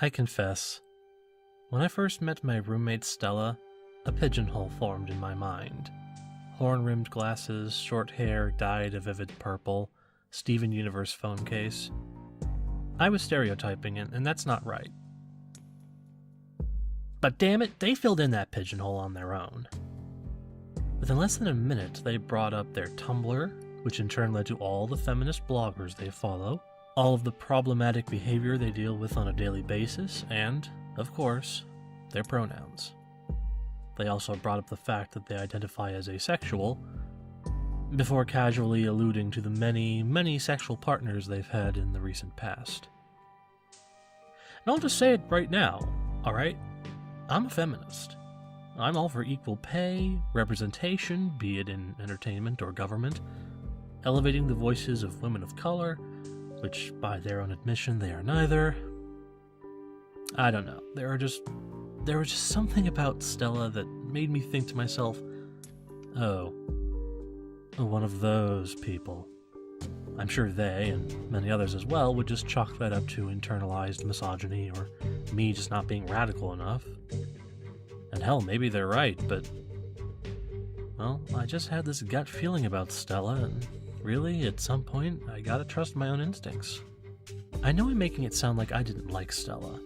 I confess, when I first met my roommate Stella, a pigeonhole formed in my mind. Horn-rimmed glasses, short hair dyed a vivid purple, Steven Universe phone case. I was stereotyping, and that's not right. But damn it, they filled in that pigeonhole on their own. Within less than a minute, they brought up their Tumblr, which in turn led to all the feminist bloggers they follow, all of the problematic behavior they deal with on a daily basis, and, of course, their pronouns. They also brought up the fact that they identify as asexual, before casually alluding to the many, many sexual partners they've had in the recent past. And I'll just say it right now, alright? I'm a feminist. I'm all for equal pay, representation, be it in entertainment or government, elevating the voices of women of color, which by their own admission they are neither. I don't know, there was just something about Stella that made me think to myself, oh, one of those people. I'm sure they, and many others as well, would just chalk that up to internalized misogyny or me just not being radical enough. And hell, maybe they're right, but well, I just had this gut feeling about Stella, and really, at some point, I gotta trust my own instincts. I know I'm making it sound like I didn't like Stella.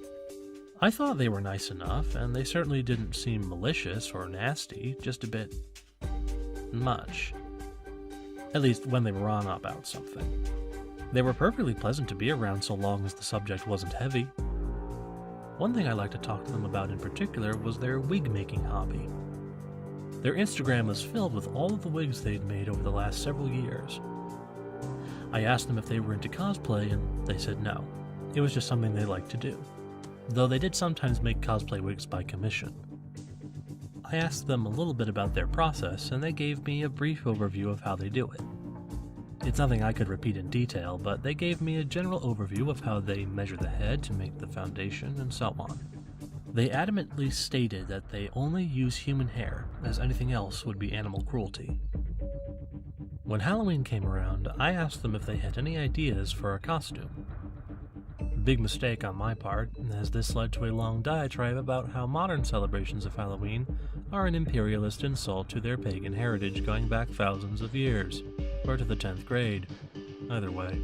I thought they were nice enough, and they certainly didn't seem malicious or nasty, just a bit much. At least when they were on about something. They were perfectly pleasant to be around so long as the subject wasn't heavy. One thing I liked to talk to them about in particular was their wig making hobby. Their Instagram was filled with all of the wigs they'd made over the last several years. I asked them if they were into cosplay, and they said no. It was just something they liked to do, though they did sometimes make cosplay wigs by commission. I asked them a little bit about their process, and they gave me a brief overview of how they do it. It's nothing I could repeat in detail, but they gave me a general overview of how they measure the head to make the foundation and so on. They adamantly stated that they only use human hair, as anything else would be animal cruelty. When Halloween came around, I asked them if they had any ideas for a costume. Big mistake on my part, as this led to a long diatribe about how modern celebrations of Halloween are an imperialist insult to their pagan heritage going back thousands of years, or to the 10th grade. Either way.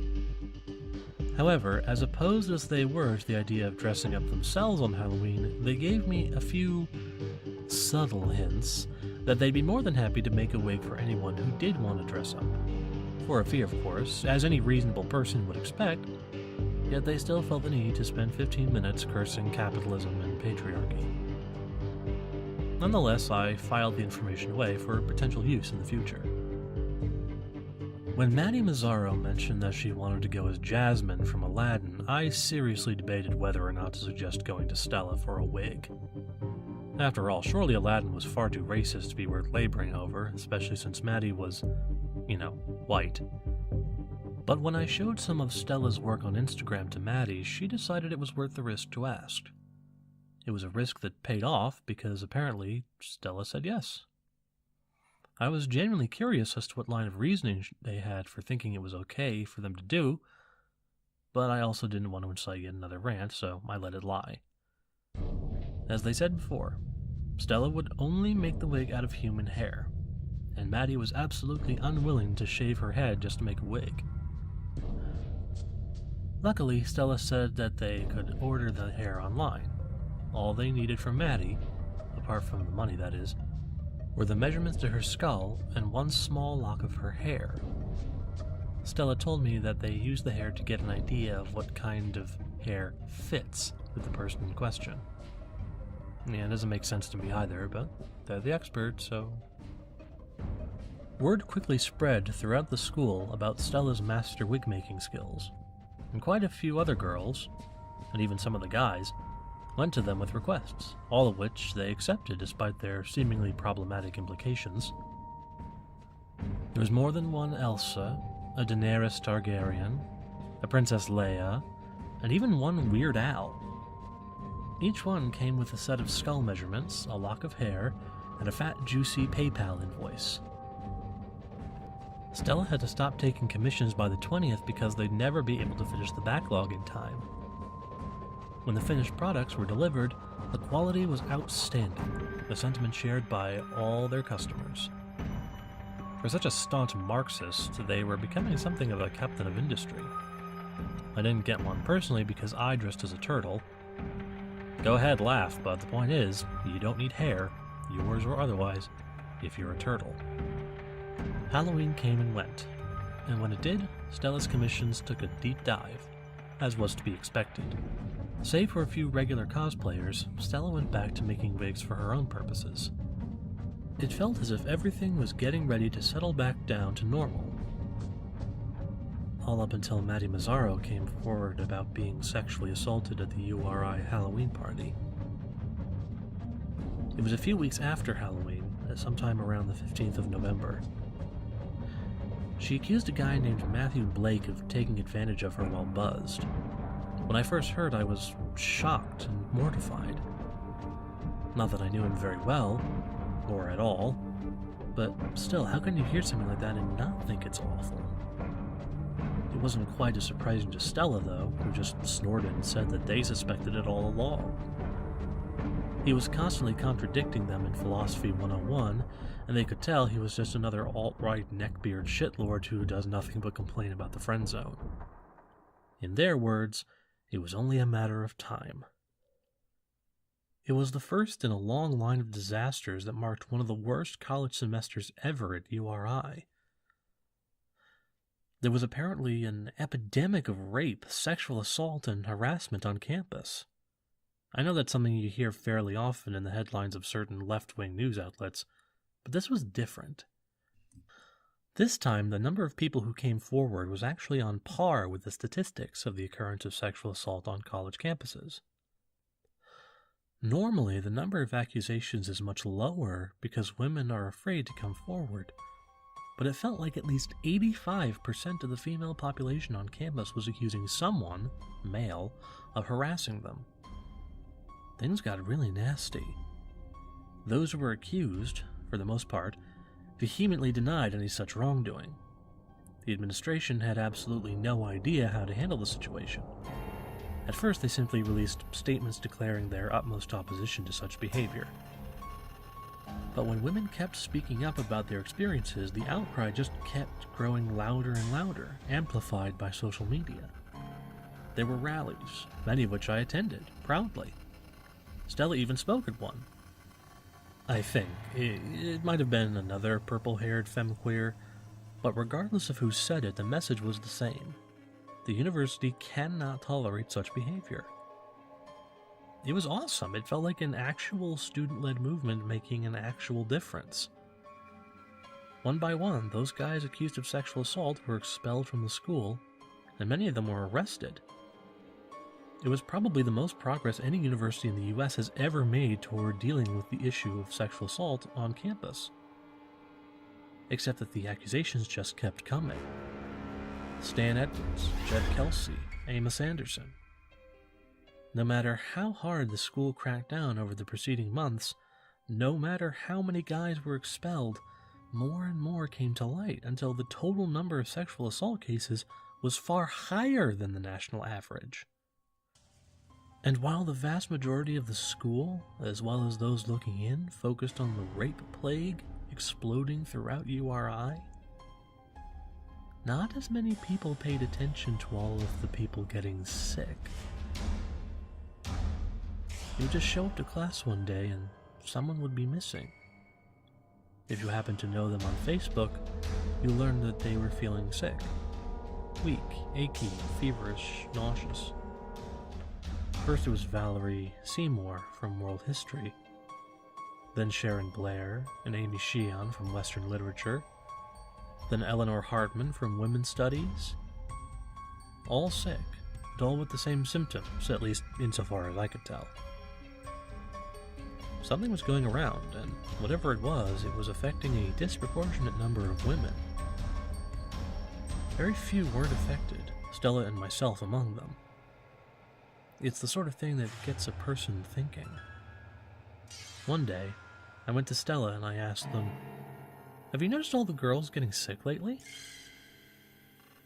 However, as opposed as they were to the idea of dressing up themselves on Halloween, they gave me a few subtle hints that they'd be more than happy to make a wig for anyone who did want to dress up. For a fee, of course, as any reasonable person would expect, yet they still felt the need to spend 15 minutes cursing capitalism and patriarchy. Nonetheless, I filed the information away for potential use in the future. When Maddie Mazzaro mentioned that she wanted to go as Jasmine from Aladdin, I seriously debated whether or not to suggest going to Stella for a wig. After all, surely Aladdin was far too racist to be worth laboring over, especially since Maddie was, white. But when I showed some of Stella's work on Instagram to Maddie, she decided it was worth the risk to ask. It was a risk that paid off because apparently Stella said yes. I was genuinely curious as to what line of reasoning they had for thinking it was okay for them to do, but I also didn't want to incite yet another rant, so I let it lie. As they said before, Stella would only make the wig out of human hair, and Maddie was absolutely unwilling to shave her head just to make a wig. Luckily, Stella said that they could order the hair online. All they needed from Maddie, apart from the money that is, were the measurements to her skull and one small lock of her hair. Stella told me that they used the hair to get an idea of what kind of hair fits with the person in question. Yeah, it doesn't make sense to me either, but they're the experts, so... Word quickly spread throughout the school about Stella's master wig-making skills, and quite a few other girls, and even some of the guys, went to them with requests, all of which they accepted despite their seemingly problematic implications. There was more than one Elsa, a Daenerys Targaryen, a Princess Leia, and even one Weird Al. Each one came with a set of skull measurements, a lock of hair, and a fat, juicy PayPal invoice. Stella had to stop taking commissions by the 20th because they'd never be able to finish the backlog in time. When the finished products were delivered, the quality was outstanding, a sentiment shared by all their customers. For such a staunch Marxist, they were becoming something of a captain of industry. I didn't get one personally because I dressed as a turtle. Go ahead, laugh, but the point is, you don't need hair, yours or otherwise, if you're a turtle. Halloween came and went, and when it did, Stella's commissions took a deep dive, as was to be expected. Save for a few regular cosplayers, Stella went back to making wigs for her own purposes. It felt as if everything was getting ready to settle back down to normal. All up until Maddie Mazzaro came forward about being sexually assaulted at the URI Halloween party. It was a few weeks after Halloween, sometime around the 15th of November. She accused a guy named Matthew Blake of taking advantage of her while buzzed. When I first heard, I was shocked and mortified. Not that I knew him very well, or at all, but still, how can you hear something like that and not think it's awful? It wasn't quite as surprising to Stella, though, who just snorted and said that they suspected it all along. He was constantly contradicting them in Philosophy 101, and they could tell he was just another alt-right neckbeard shitlord who does nothing but complain about the friend zone. In their words, it was only a matter of time. It was the first in a long line of disasters that marked one of the worst college semesters ever at URI. There was apparently an epidemic of rape, sexual assault, and harassment on campus. I know that's something you hear fairly often in the headlines of certain left-wing news outlets, but this was different. This time, the number of people who came forward was actually on par with the statistics of the occurrence of sexual assault on college campuses. Normally, the number of accusations is much lower because women are afraid to come forward, but it felt like at least 85% of the female population on campus was accusing someone, male, of harassing them. Things got really nasty. Those who were accused, for the most part, vehemently denied any such wrongdoing. The administration had absolutely no idea how to handle the situation. At first, they simply released statements declaring their utmost opposition to such behavior. But when women kept speaking up about their experiences, the outcry just kept growing louder and louder, amplified by social media. There were rallies, many of which I attended, proudly. Stella even spoke at one. I think. It might have been another purple-haired femqueer, but regardless of who said it, the message was the same. The university cannot tolerate such behavior. It was awesome. It felt like an actual student-led movement making an actual difference. One by one, those guys accused of sexual assault were expelled from the school, and many of them were arrested. It was probably the most progress any university in the US has ever made toward dealing with the issue of sexual assault on campus. Except that the accusations just kept coming. Stan Edwards, Jed Kelsey, Amos Anderson. No matter how hard the school cracked down over the preceding months, no matter how many guys were expelled, more and more came to light until the total number of sexual assault cases was far higher than the national average. And while the vast majority of the school, as well as those looking in, focused on the rape plague exploding throughout URI, not as many people paid attention to all of the people getting sick. You would just show up to class one day and someone would be missing. If you happen to know them on Facebook, you learn that they were feeling sick. Weak, achy, feverish, nauseous. First it was Valerie Seymour from World History, then Sharon Blair and Amy Sheehan from Western Literature, then Eleanor Hartman from Women's Studies. All sick, all with the same symptoms, at least insofar as I could tell. Something was going around, and whatever it was affecting a disproportionate number of women. Very few weren't affected, Stella and myself among them. It's the sort of thing that gets a person thinking. One day, I went to Stella and I asked them, "Have you noticed all the girls getting sick lately?"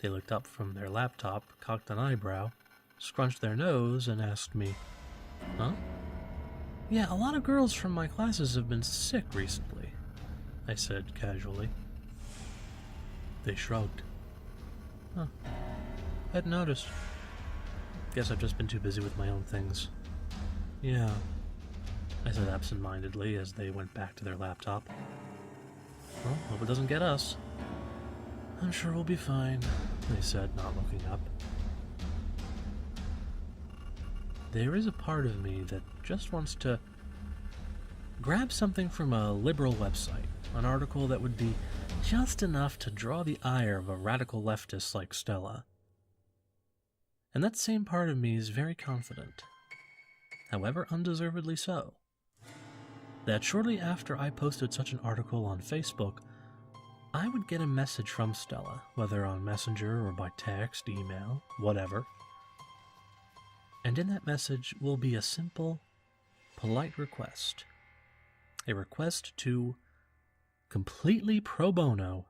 They looked up from their laptop, cocked an eyebrow, scrunched their nose, and asked me, Huh? Yeah, a lot of girls from my classes have been sick recently, I said casually. They shrugged. Huh. Hadn't noticed. Guess I've just been too busy with my own things. Yeah, I said absent-mindedly as they went back to their laptop. Well, hope it doesn't get us. I'm sure we'll be fine, they said, not looking up. There is a part of me that just wants to grab something from a liberal website, an article that would be just enough to draw the ire of a radical leftist like Stella. And that same part of me is very confident, however undeservedly so, that shortly after I posted such an article on Facebook, I would get a message from Stella, whether on Messenger or by text, email, whatever. And in that message will be a simple, polite request. A request to, completely pro bono,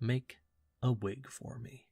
make a wig for me.